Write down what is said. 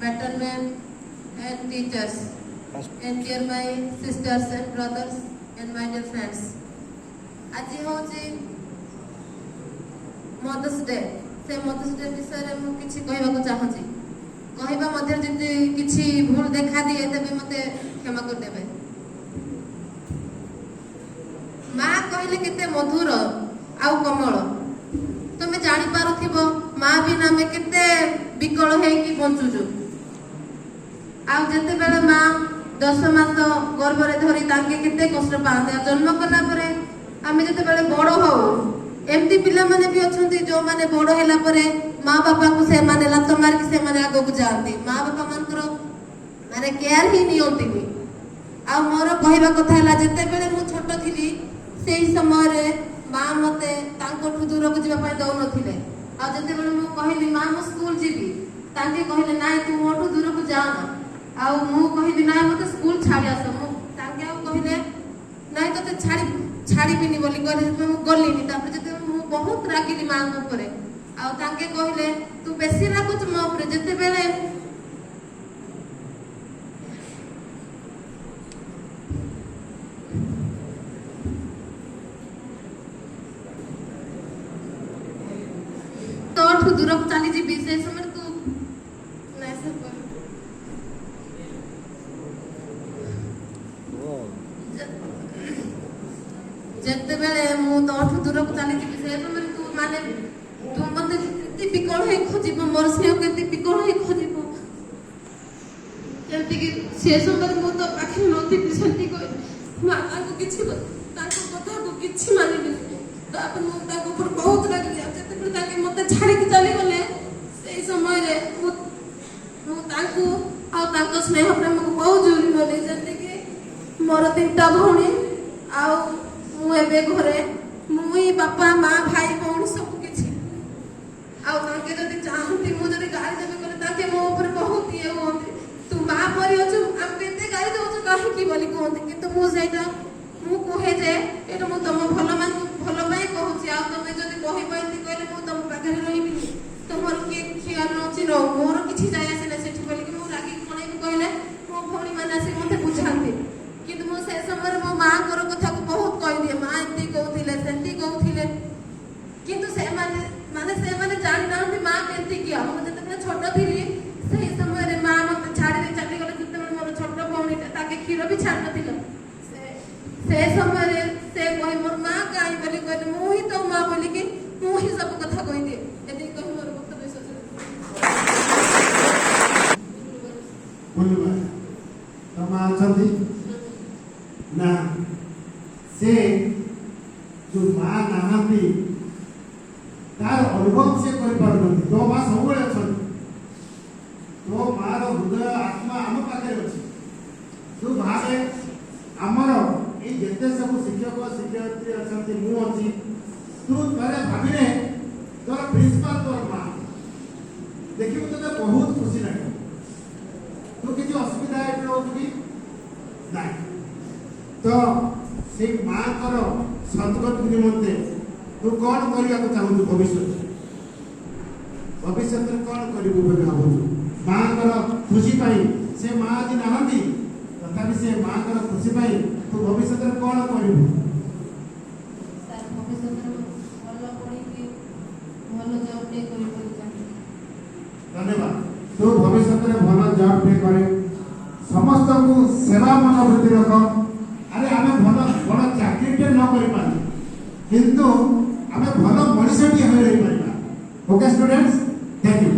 patronmen and teachers, and dear my sisters and brothers and my dear friends. आज होची mother's day से mother's day विषय रे मु किछि कहबा को चाहछि कहबा मध्ये जति किछि भूल देखा दिए तबे मते क्षमा कर देबे। मां कहले केते मधुर आउ कोमल तमे जानि पारुथिबो मां बिना में केते विकल हे कि बंचुजु आउ जते बेले मां 10 मास गर्भ रे धरी ताके केते कष्ट पाते जन्म कला परे आमे जते बेले बड़ हो एमती पिला माने भी अछंती जो माने बड़ हैला परे मां बापा को से माने लात मार के से माने आगो को जाती मां बापा मानकर माने केयर ही नियंती आ मोर कहबा कथा हैला जते बेले मु छोट थिली सेही समय रे मां मते तांको ठु दूर को जिबा पय दउ नथिले आ जते बेले मु कहली मां मु स्कूल जीबी तांके कहले नाय तू मोठु दूर को जा ना आ मु कहली नाय मते स्कूल छाडी आस मु तांके आ कहले नाय तते छाड़ी बिनी बोली कहले मु गलिनी तापर जते मु बहुत रागिली मां को ऊपर आ तांके कहले तू बेसी रागुच मो ऊपर जते बेले तोठु दूर चली जी से समय तू नहीं सब जते बेले मु तोठु दूर चली जी से समय तू माने तू मते किति बिकल हे खोजिबो मोर से किति बिकल हे खोजिबो जल्दी कि से समय मु तो पाखे नथि पिसंती को माता को किछि ताको कथा को किछि मानिबे तापर मु ताको ऊपर बहुत रागिली जते बेले ताके मते छाड़ी के चली गले से समय रे मु ताको आ ताको स्नेह प्रेम को बहुत जोरी बोले जते कि मोर तीनटा भौणी आ मु एबे घरे मुई बापा मां भाई भौणी सब किछि आ ताके जदी चाहती मु जदी गाड़ी देबे करे ताके मो ऊपर बहुत ये होंती तू मां परि अछु हम केते गाड़ी दउछु काहे की बोली कोंती किंतु मु जाइता मु कहे जे एटा मु तम भलो पाई कहूची आ तमे जदी कहि पाइती कहले मु तम पाखरे रहिबी तमर के खियाल नछि न मोर किछि जाय आसे ना सेठी बोली कि मु रागी कोनै भी कहले मो भौणी माने आसे मते बुझांती किंतु मु से समय मो मां कर कथा को बहुत कहि दिए मां एती कहउथिले सेंती कहउथिले किंतु से माने जानि नांती मां केंती कि हम जते छोट थिली सही समय रे मां मते छाड़ी दे चली गले जते मोर छोट भौणी ताके खीर भी छाड़ नथिले से समय रे से कहि मोर मां काई बोली कहले मु ही तो मां बोली कि मु ही सब कथा कहि दे एते कहि मोर वक्तव्य बोलबा तमा अछंती ना से जो मां नाहंती तार अनुभव से करि पारनती तो मां सबले अछंती तो मां रो हृदय आत्मा हम पाखे अछि जो भागे हमर ए जते सब शिक्षक शिक्षयित्री अछंती मु अछि तू तरे भाबिले तोर प्रिंसिपल तोर मां देखिबो तो बहुत खुशी लागे तू किछि असुविधा एट होबी नाही तो से मां कर सद्गति निमंते तू कौन करिया को चाहू भविष्य में कौन करिबो बोले भाबू मां कर खुशी पाई से मां आज नाहंती तथापि से मां कर खुशी पाई तू भविष्य में कौन करिबो सर भविष्य में भलो पड़ी कि भलो जॉब टे करि पड़ी चाहिए धन्यवाद तू भविष्य में भलो जॉब टे करे समस्त को सेवा मनोवृत्ति रख अरे आमे भलो बड़ चाकरी टे न करि पानी किंतु आमे भलो मनुष्य टी होई रही Paribas okay students thank you.